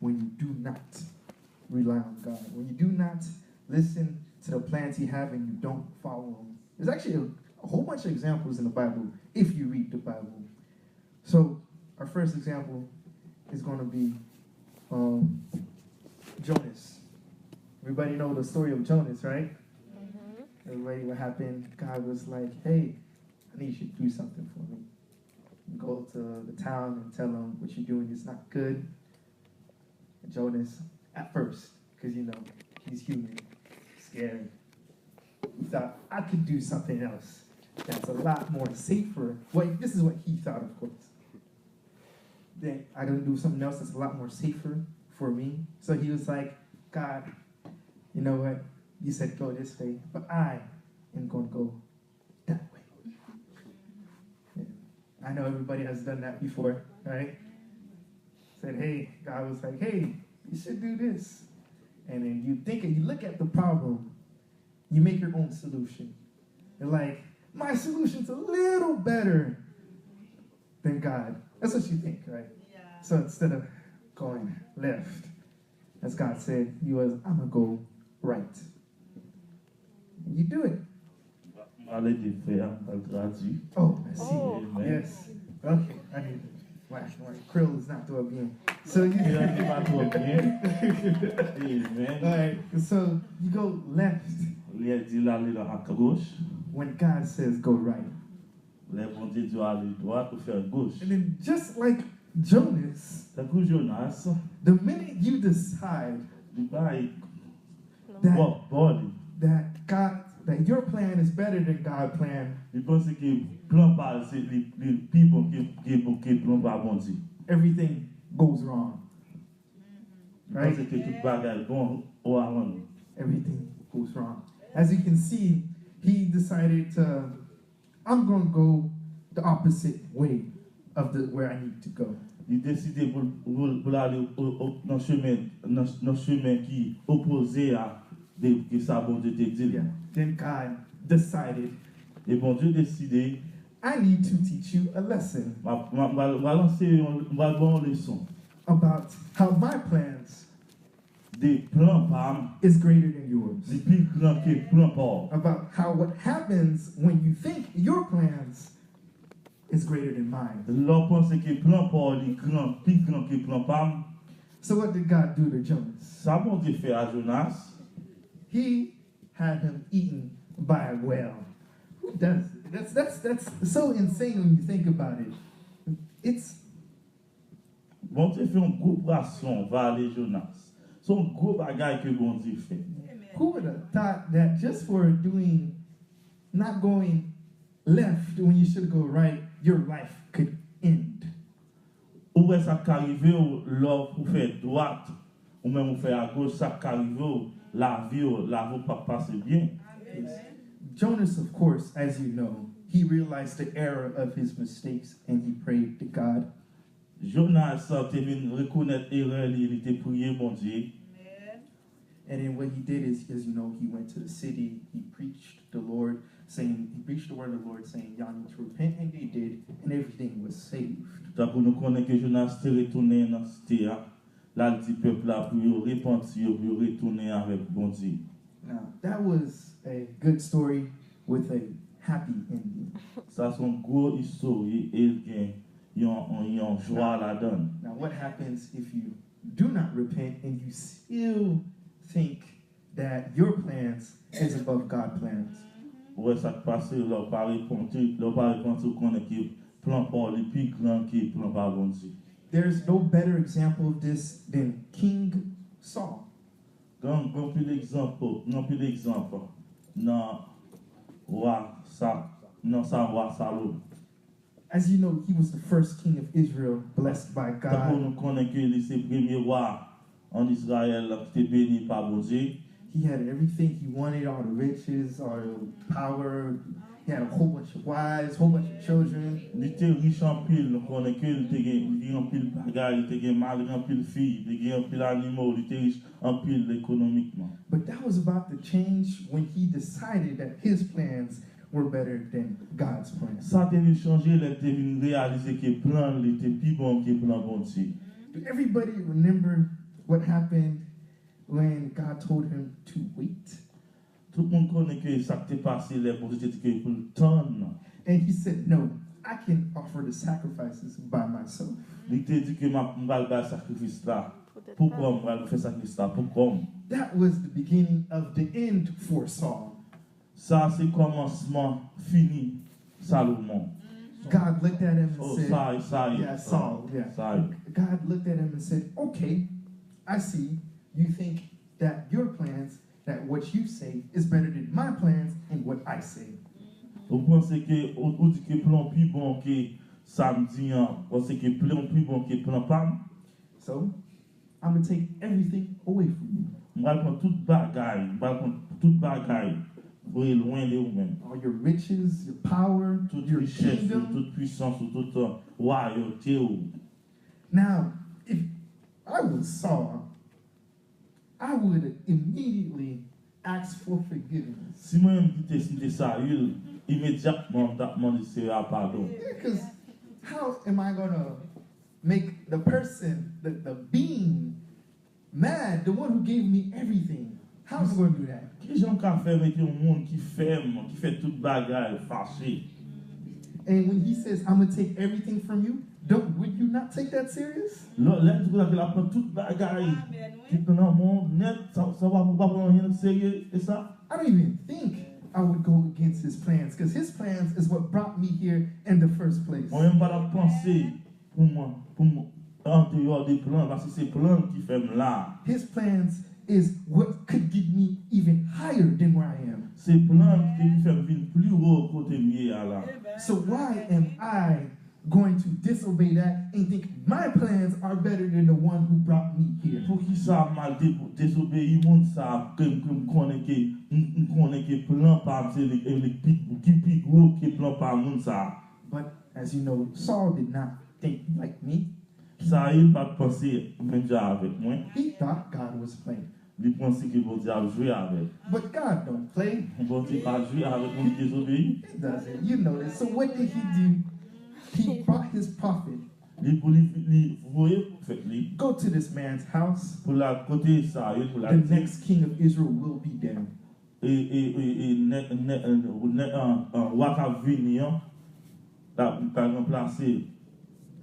when you do not rely on God, when you do not listen to the plans he has and you don't follow them. There's actually a whole bunch of examples in the Bible if you read the Bible. So our first example is going to be Jonas. Everybody know the story of Jonas, right? Everybody, what happened? God was like, hey, I need you to do something for me. Go to the town and tell them what you're doing is not good. And Jonas, at first, because he's human, scared. He thought, I could do something else that's a lot more safer. Well, this is what he thought, of course. Then I gotta do something else that's a lot more safer for me. So he was like, God, you know what? You said go this way, but I am gonna go that way. Yeah. I know everybody has done that before, right? Said, hey, God was like, hey, you should do this. And then you look at the problem, you make your own solution. You're like, my solution's a little better than God. That's what you think, right? Yeah. So instead of going left, as God said, I'm going to go right. And you do it. Oh, merci. Oh. Yes. Okay, I need it. Wow, krill is not doing bien. So you All right, so you go left when God says go right. And then just like Jonas, the minute you decide that your plan is better than God's plan, everything goes wrong. Right? Everything goes wrong. As you can see, he decided I'm going to go the opposite way of where I need to go. Il décide pour aller dans le chemin qui opposé à que ça bon Dieu te dit. Then God decided, et bon Dieu décidé, I need to teach you a lesson leçon about how my plans des plans is greater than yours. About how what happens when you think your plans is greater than mine. So what did God do to Jonas? He had him eaten by a whale. Who does it? That's so insane when you think about it. It's bon Dieu fait un gros poisson vers les Jonas. Son gros bagage que bon Dieu fait. Who would have thought that just for not going left when you should go right, your life could end? Ou est-ce qu'arriver l'or pour faire droite, ou même pour faire à gauche, ça qu'arriver la vie pas passer bien. Jonas, of course, as you know, he realized the error of his mistakes and he prayed to God. Jonas reconnaître erreur, il était prié bon Dieu. And then what he did is he went to the city, he preached the word of the Lord saying, y'all need to repent, and they did, and everything was saved. Pour nous connaître que Jonas était retourné dans cette terre, là le dit peuple là pour repentir, pour retourner avec bon Dieu. Now, that was a good story with a happy ending. Ça c'est une grosse histoire et il y a joie là-dedans. Now, what happens if you do not repent and you still think that your plans is above God's plans? Ouais, ça passe, leur pas répondre qu'on est qui plan pour les plus grands qui plan par bon Dieu. There's no better example of this than King Saul. Non plus d'exemple, non roi Salomon. As you know, he was the first king of Israel, blessed by God. Nous connaît que c'est le premier roi en Israël qui était béni par bon Dieu. He had everything he wanted, all the riches, all the power. He had a whole bunch of wives, whole bunch of children. Il était riche en pile, nous connaissons qu'il était en pile bagaille, il était mal en pile fille, il était en pile animaux, il était riche en pile économiquement. But that was about to change when he decided that his plans were better than God's plans. Ça devait changer, il devait réaliser que plan était plus bon que plan bon Dieu. Do everybody remember what happened when God told him to wait. Tout le monde connaît que ça qui t'est passé, les bon Dieu dit que pour le temps. And he said, no, I can offer the sacrifices by myself. Il te dit que je vais faire sacrifice là. Pourquoi je vais faire sacrifice là? Pourquoi? That was the beginning of the end for Saul. Ça, c'est commencement fini, Salomon. God looked at him and Oh, said, ça, yeah, Saul, yeah. ça. God looked at him and said, okay, I see you think that your plans, that what you say is better than my plans and what I say. Vous pensez que, on dit que plan plus bon que samedi, vous pensez que plan plus bon que plan pas? So, I'm going to take everything away from you. Je vais prendre toute bagaille, pour aller loin de vous-même. All your riches, your power, Toute your richesse, kingdom. toute puissance, toute royauté. Now, if I was Saul, I would immediately ask for forgiveness. Si moi-même quitte Saül, immédiatement, demandé sera pardon. Because how am I going to make the person, the being, mad, the one who gave me everything? How am I going to do that? Qui j'en ka faire avec un monde qui fait toute bagaille fâché? And when he says, I'm going to take everything from you, would you not take that serious? Là, tu vois qu'il prend toute bagaille qui est dans le monde net, ça va pas prendre rien de sérieux, et ça? I don't even think I would go against his plans, because his plans is what brought me here in the first place. On même pas la penser pour moi, en dehors des plans, parce que c'est plans qui fait là. His plans is what could get me even higher than where I am. C'est plans qui fait venir plus haut côté mieux à là. So why am I going to disobey that and think my plans are better than the one who brought me here? Pour qui ça mal désobéir monde ça que connaît que plan pas c'est les qui plus gros que plan pas monde ça. But as you know, Saul did not think like me. Ça il pas penser même déjà avec moi. He thought God was playing. Il pensait que bon Dieu a joué avec. But God don't play. Bon Dieu pas joué avec mon désobéi. He doesn't. You know this. So what did he do? He brought his prophet. Il pour lui voyer fait lui Go to this man's house. pour la côté ça il pour la The next king of Israel will be there. un roi qui a venir t'a remplacé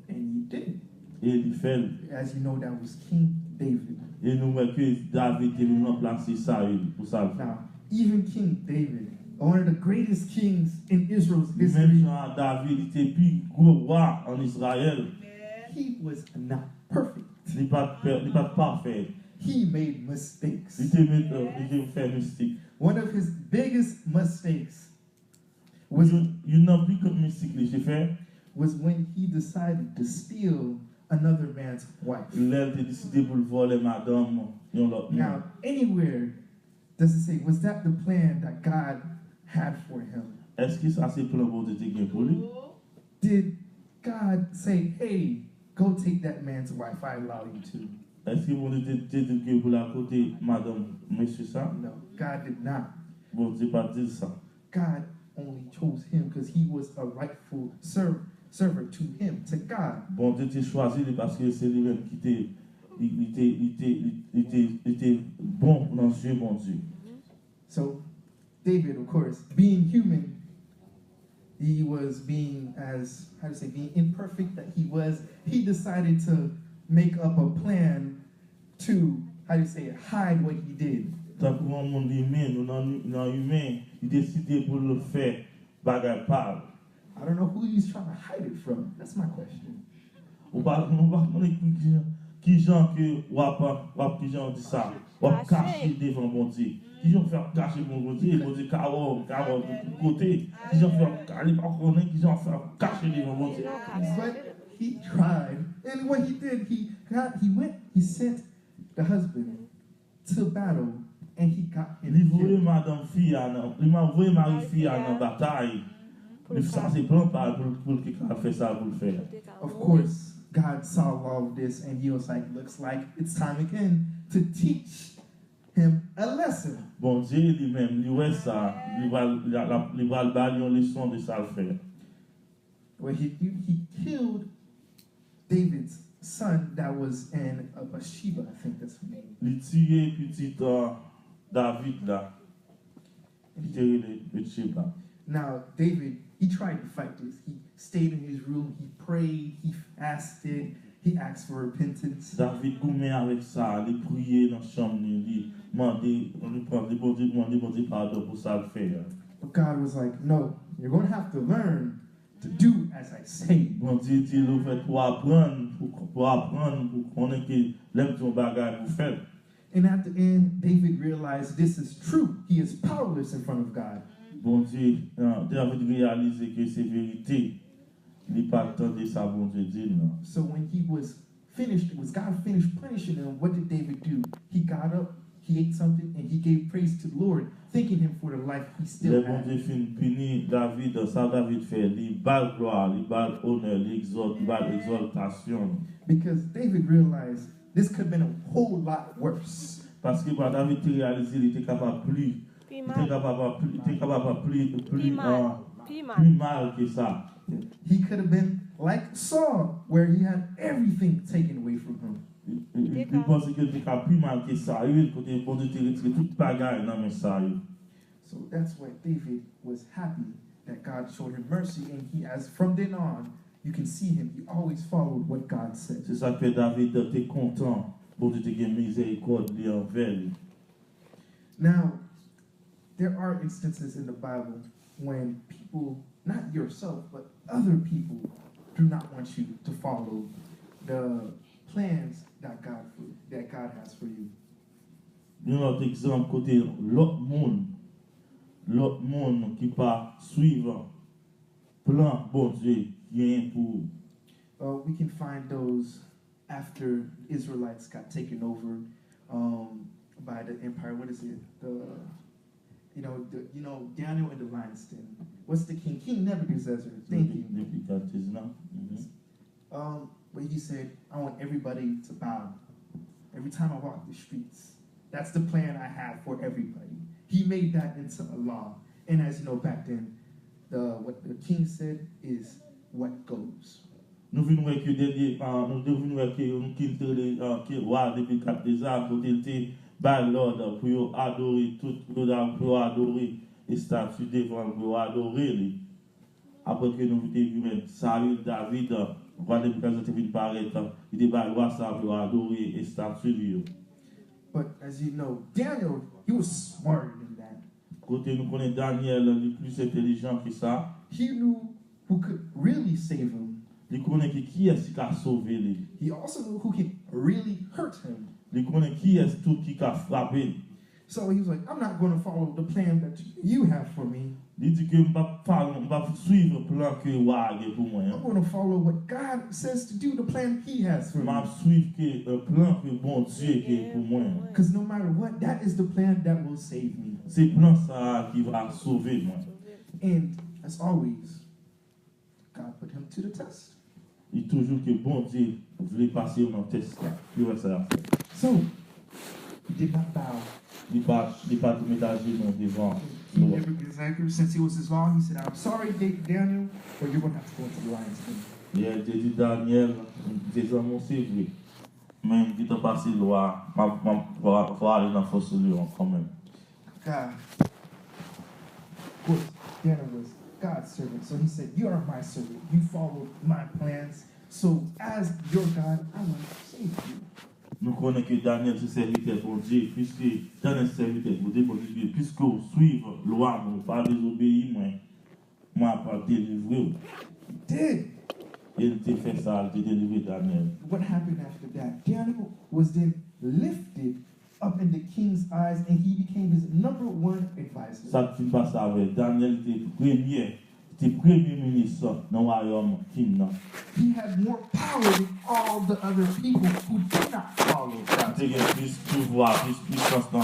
And he did. et il fait As you know, that was King David. et nous voyons que David est remplacé Saül pour ça. Now, even King David, one of the greatest kings in Israel's Même history, Jean David était plus gros roi en Israël. he was not perfect. Il n'est pas parfait. He made mistakes. Il était fait mystique. One of his biggest mistakes was Il n'a plus comme mystique il j'ai fait. when he decided to steal another man's wife. Il a décidé pour voler madame yon l'autre. Now, anywhere does it say, was that the plan that God had for him? Est-ce que ça c'est plan pour Dieu pour lui? Did God say, hey, go take that man's wife, I allow you to? Est-ce que bon Dieu dit que pour la côté madame monsieur ça? No, God did not. Bon Dieu pas dit ça. God only chose him because he was a rightful server to him, to God. Bon Dieu t'a choisi parce que c'est lui-même qui était bon dans Dieu, bon Dieu. So, David, of course, being human, he was being being imperfect that he decided to make up a plan to, hide what he did. Tant que mon monde humain, nous non humain, il décidé pour le faire, bagarre pas. I don't know who he's trying to hide it from. That's my question. On va qui gens que qui gens dit ça, ou cacher devant bon Dieu. Qui gens faire cacher bon Dieu, bon Dieu carreau de côté. Qui gens faire cacher pas connaître, qui gens faire cacher devant bon Dieu. But he tried, and what he did, he sent the husband to battle, and he got him Il voulait killed. madame fille il m'a envoyé Marie fille en bataille. Ça c'est plan pas pour qui a fait ça pour le faire. Of course, God saw all of this, and he was like, looks like it's time again to teach him a lesson. Bon Dieu lui-même, lui ouais ça, il va le une leçon de ça le faire. Where he killed David's son that was in Bathsheba, I think that's her name. Il tué petit David là. Il tué le petit là. Now, David, he tried to fight this. He stayed in his room, he prayed, he fasted, he asked for repentance. David goumé avec ça, il priait dans la chambre, il demandait, bon Dieu pardon pour ça le faire. But God was like, no, you're going to have to learn to do as I say. Bon Dieu dit, le fait pour apprendre, pour connaître que l'aime ton bagage pour faire. And at the end, David realized this is true. He is powerless in front of God. Bon Dieu, David réalisé que c'est vérité. Il n'est pas le temps de ça, bon Dieu dit non. So when he was finished, was God finished punishing him, what did David do? He got up, he ate something, and he gave praise to the Lord, thanking him for the life he Le still bon had. Dieu fin puni David, ça David fait, il bat gloire, il bat honneur, il bat exaltation. Because David realized this could have been a whole lot worse. Parce que bah, David a réalisé qu'il était capable plus, il était capable plus mal que ça. He could have been like Saul, where he had everything taken away from him. Il pense qu'il était capable plus mal que ça. Il côté bon Dieu a retiré toute bagaille dans mes ça. So that's why David was happy that God showed him mercy, and he, as from then on, you can see him. He always followed what God said. C'est ça que David était content. Bon Dieu a miséricorde envers lui. Now, there are instances in the Bible when people, not yourself, but other people, do not want you to follow the plans that God has for you. Un autre exemple, côté l'autre monde qui pas suivre plan bon Dieu qui pour. We can find those after Israelites got taken over by the empire. What is it? Daniel and the lion's den. What's the king? King Nebuchadnezzar. Thank you. Where he said, I want everybody to bow every time I walk the streets. That's the plan I have for everybody. He made that into a law. And as you know, back then, what the king said is what goes. Nous venons voir que nous devons voir que nous quittons le roi depuis 4 des ans, côté était bas l'ordre pour adorer tout, pour adorer les statues devant, pour adorer les. Après que nous avons vu Saül, David, roi de Nebuchadnezzar vient paraître, il était bas roi ça pour adorer les statues. But as you know, Daniel, he was smarter than that. Côté nous connaissons Daniel, il est plus intelligent que ça. He knew who could really save him. Il connaît qui est-ce qui a sauvé lui. He also knew who can really hurt him. Il connaît qui est tout qui a frappé. So he was like, I'm not going to follow the plan that you have for me. Il dit que je ne vais pas suivre le plan que roi a pour moi. I'm going to follow what God says to do, the plan he has for Je me. vais suivre le plan que bon Dieu a pour moi. Because no matter what, that is the plan that will save me. C'est le plan ça qui va sauver moi. And as always, God put him to the test. Il dit toujours que bon Dieu voulait passer dans le test. So, he did not bow. Il n'est pas tout métager devant. He never, exactly, since he was his law, he said, I'm sorry, Daniel, but you're going to have to go into the lion's den. Il a dit Daniel, des hommes c'est vrai. Mais il t'a passé loi, il faut aller dans la force de lion quand même. God, of course, Daniel was God's servant. So he said, you are my servant. You followed my plans. So as your God, I will save you. Nous connaissons que Daniel c'est serviteur pour Dieu, puisque Daniel c'est serviteur pour Dieu, puisque vous suivez la loi, vous ne pas désobéir, moi pas délivrer. Did. Il t'a fait ça, il t'a délivré Daniel. What happened after that? Daniel was then lifted up in the king's eyes, and he became his #1 advisor. Ça qui passe avec Daniel était premier ministre dans le royaume king. He had more power than all the other people who did not follow God. Il a plus pouvoir, plus puissance dans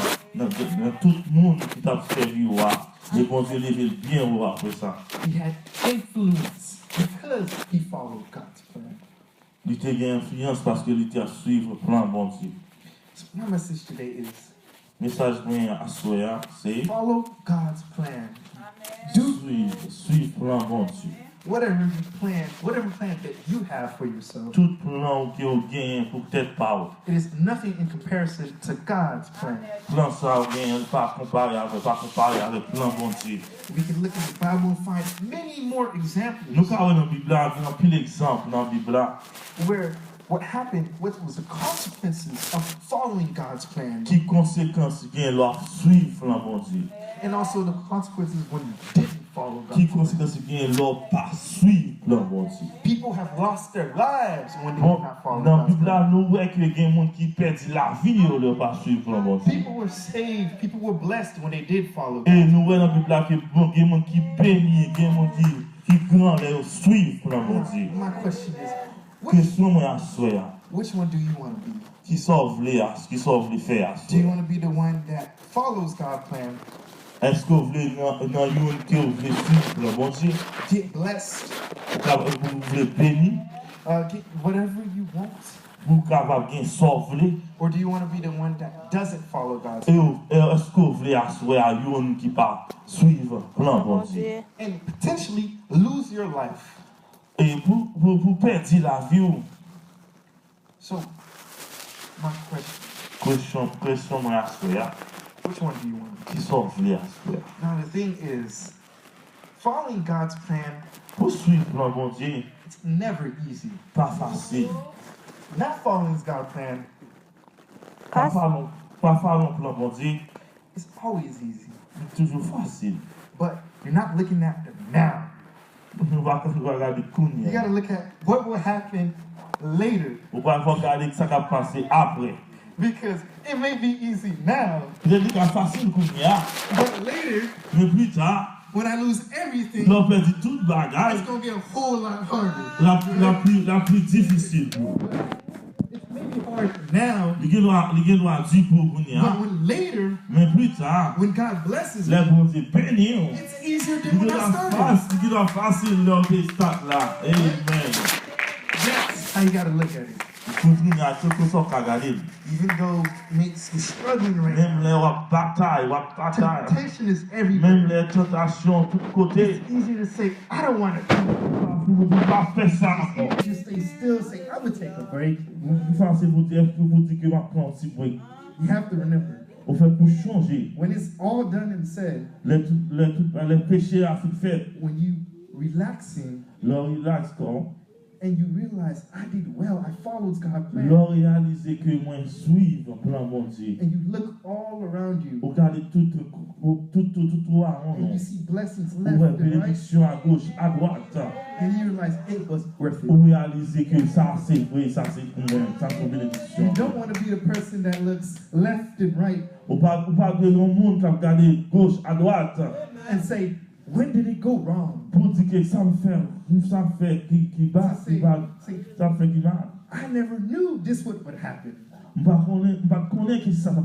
tout le monde qui t'a servi au roi. Les bons Dieu levé bien au roi pour ça. He had influence because he followed God's plan. Il a eu influence parce qu'il était à suivre le plan bon Dieu. So my message today is Message à soi, c'est follow God's plan. suivre le plan bon Dieu. whatever plan that you have for yourself, Tout plan que vous gagnez pour peut-être pas. it is nothing in comparison to God's plan. Plan ça vous gagnez pas comparé avec plan bon Dieu. We can look in the Bible and find many more Nous examples avons dans la Bible, il y a pile d'exemples dans la Bible. where what happened, what was the consequences of following God's plan, Qui conséquences gagnent leur suivre plan bon Dieu. and also the consequences when you didn't follow Qui God's plan. conséquences gagnent leur pas suivre plan bon Dieu. People have lost their lives when they Bon, did not follow dans la God's Bible, plan. nous voyons que il y a des gens qui perdent la vie ou leur pas suivre plan bon Dieu. People were saved, people were blessed when they did follow God. Et nous voyons dans la Bible que bon, il y a des gens qui bénissent, il y a des gens qui grand leur suivre plan bon Dieu. My question is, Question moi à soi, which one do you want to be? qui sauve les faire. Do you want to be the one that follows God's plan, Est-ce que vous voulez dans une que vous voulez suivre plan bon Dieu? get blessed, Vous voulez bénir, get whatever you want? vous capable de sauver. Or do you want to be the one that doesn't follow God's Et plan est-ce que vous voulez assurer à une qui pas suivre plan bon Dieu? and potentially lose your life? Et pour perdre la vie, So, my question, question moi assurer, which one do you want to be? qui sauve les assurer. Now, the thing is, following God's plan, Pour suivre plan bon Dieu, it's never easy. pas facile. Not following God's plan Pas faire plan bon Dieu, is always easy. c'est toujours facile. But you're not looking at the now. Nous va regarder You Kounia. got to look at what will happen later. Vous va regarder ce qui va passer après. Because it may be easy now, Vous avez dit que c'est facile Kounia, but later, mais plus tard, when I lose everything, l'on perd toute bagaille, it's going to be a whole lot harder. la plus difficile. It's maybe hard now, Il doit dire pour Kounia, but when later, mais plus tard, when God blesses les you, bon Dieu bénit. it's easier Il than when I started. doit facile leur start là. Amen. That's how you got to look at it. Kounia, tout ce qu'on regarde. Even though it makes you struggling right Même now, les batailles, temptation is everywhere. même les tentations, tous côtés. It's easy to say, I don't want to. Vous ne pouvez pas faire ça encore. Just stay still, say, I'm going to take a break. Vous pensez vous dire que ma prendre un petit break. You have to remember, Au fait, pour changer, when it's all done and said, les péchés à fait, when you relaxing leur relax quand, and you realize, I did well, I followed God's plan, leur réaliser que moi suivre plan bon Dieu. and you look all around you, Regardez tout around and you nous. see blessings Ouais, left and right, bénédiction à gauche, à droite. and you realize it was worth it. Pour réaliser que ça c'est vrai, ça c'est pour moi, ça c'est bénédiction. You don't want to be the person that looks left and right Ou pas de un monde qui a regardé gauche à droite and say, when did it go wrong? pour dire que ça me fait qui bat, Say, ça me fait qui mal. I never knew this would happen. Je ne connais que ça va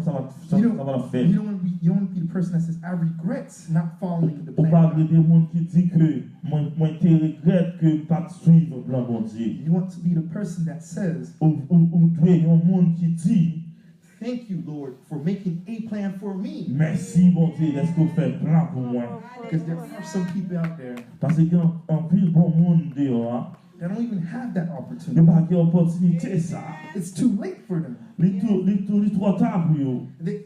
You faire. don't want to be the person that says, I regret not following the Ou plan. pas de gens qui disent que moi te regrette que pas de suivre plan bon Dieu. You want to be the person that says, Ou tu es un monde qui dit thank you, Lord, for making a plan for me. merci bon Dieu, est-ce que vous faites plan pour moi? Because there are some people out there Parce qu'il y a un pile bon monde dehors, that don't even have that il n'y a opportunity. pas d'opportunité ça. It's too late for them. Les trop tard pour eux.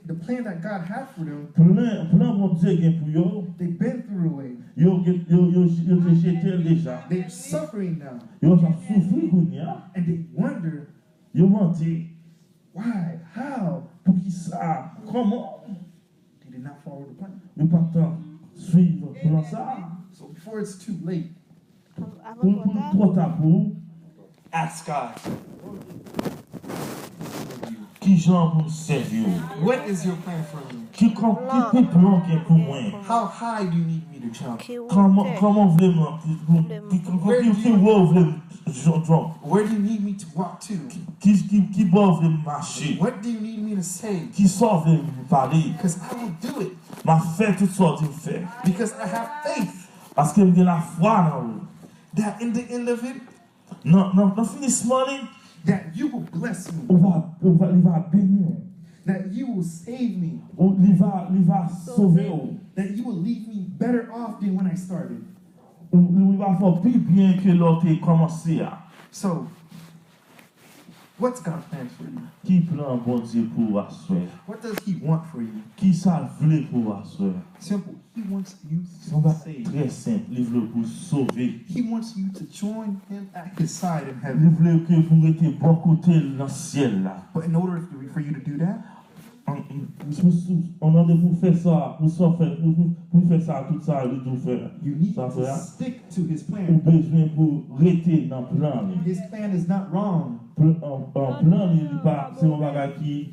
The plan that God had for them, Plan bon Dieu gain pour eux. they've been through the way. Yo te jeté déjà. They're suffering now. Yo ça souffrir kounya. And they wonder, Yo menti. why? How? Pour qui ça? Comment? They did not follow the plan. Yo pas tant suivre plan ça. So before it's too late, Pour trop tard pour ask God, qui j'en pour servir. what is your plan for me? Qui plan qui pour moi. How high do you need me to jump? Comment vraiment qui voulez jump. Where do you need me to walk to? Qui voulez marcher. What do you need me to say? Qui sauve parler. Because I will do it. M'a fait toutes sortes de faits. Because I have faith Parce que j'ai la foi dans vous. that in the end of it, Non, finissement, that you will bless me, il va bénir. that you will save me, Il va sauver. that you will leave me better off than when I started. Ou va faire plus bien que l'autre commencé à. So, what's God's plan for you? Qui plan bon Dieu pour asseoir? What does He want for you? Qui ça veut pour asseoir? Simple. He wants you On va to save. très simple, il veut pour sauver. He wants you to join Him at His side in Il heaven. veut que vous mettez bon côté dans le ciel là. But in order for you to do that, On a de pour faire ça, pour faire ça, tout ça, il doit faire. you need Ça to fait, stick to His ou plan. besoin pour rester dans le plan. His plan is not wrong. En plan, il pas, c'est un bagage qui,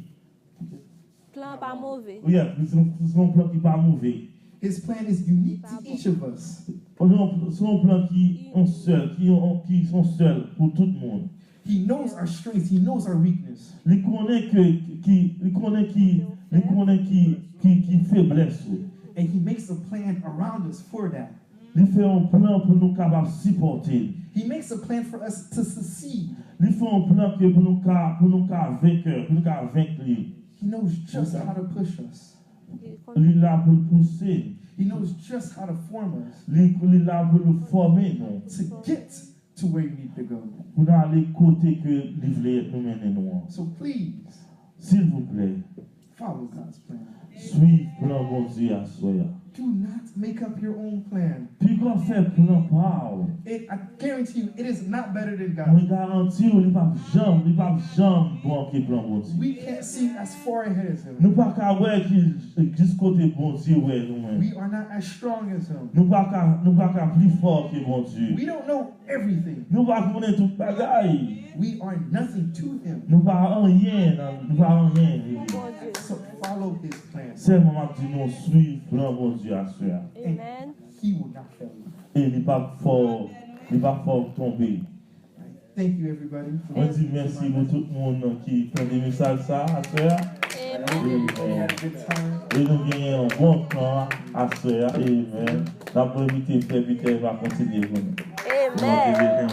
Plan pas mauvais. oui, c'est un plan qui pas mauvais. His plan is unique to each of us. C'est un plan qui sont seuls pour tout le monde. He knows our strengths. He knows our weakness. Il connaît qui faiblesse. And He makes a plan around us for that. Il fait un plan pour nous capables de supporter. He makes a plan for us to succeed. Il fait un plan que pour nous vaincre, pour nous vaincre. He knows just how to push us. Il est là pour nous pousser. He knows just how to form us Il est là pour nous former, non? to get to where you need to go. Pour nous aller côté que il voulait nous mener nous. So please S'il vous plaît, follow God's plan. suivez plan bon Dieu à soi. Do not make up your own plan. Puis qu'on fait plan par. I guarantee you, it is not better than Moi God. garantis, il pas jamais bon qui plan bon Dieu. We can't see as far ahead as Him. Nous pas qu'à ouais qui jusqu'au côté bon Dieu ouais nous-mêmes. We are not as strong as Him. Nous pas qu'à plus fort que bon Dieu. We don't know everything. Nous pas connaître tout bagaille. We are nothing to Him. Nous pas rien, nous pas rien. Bon Dieu. So follow His plan. C'est le moment de nous suivre plan bon Dieu à soi. Amen. He will not fail you. Et il pas fort tomber. Thank you, everybody. On dit merci pour tout le monde qui prend des messages ça à soi. Amen. We had a good time. Et nous gagnons un bon temps à soi. Amen. La bonne invité, va continuer. Amen. Amen.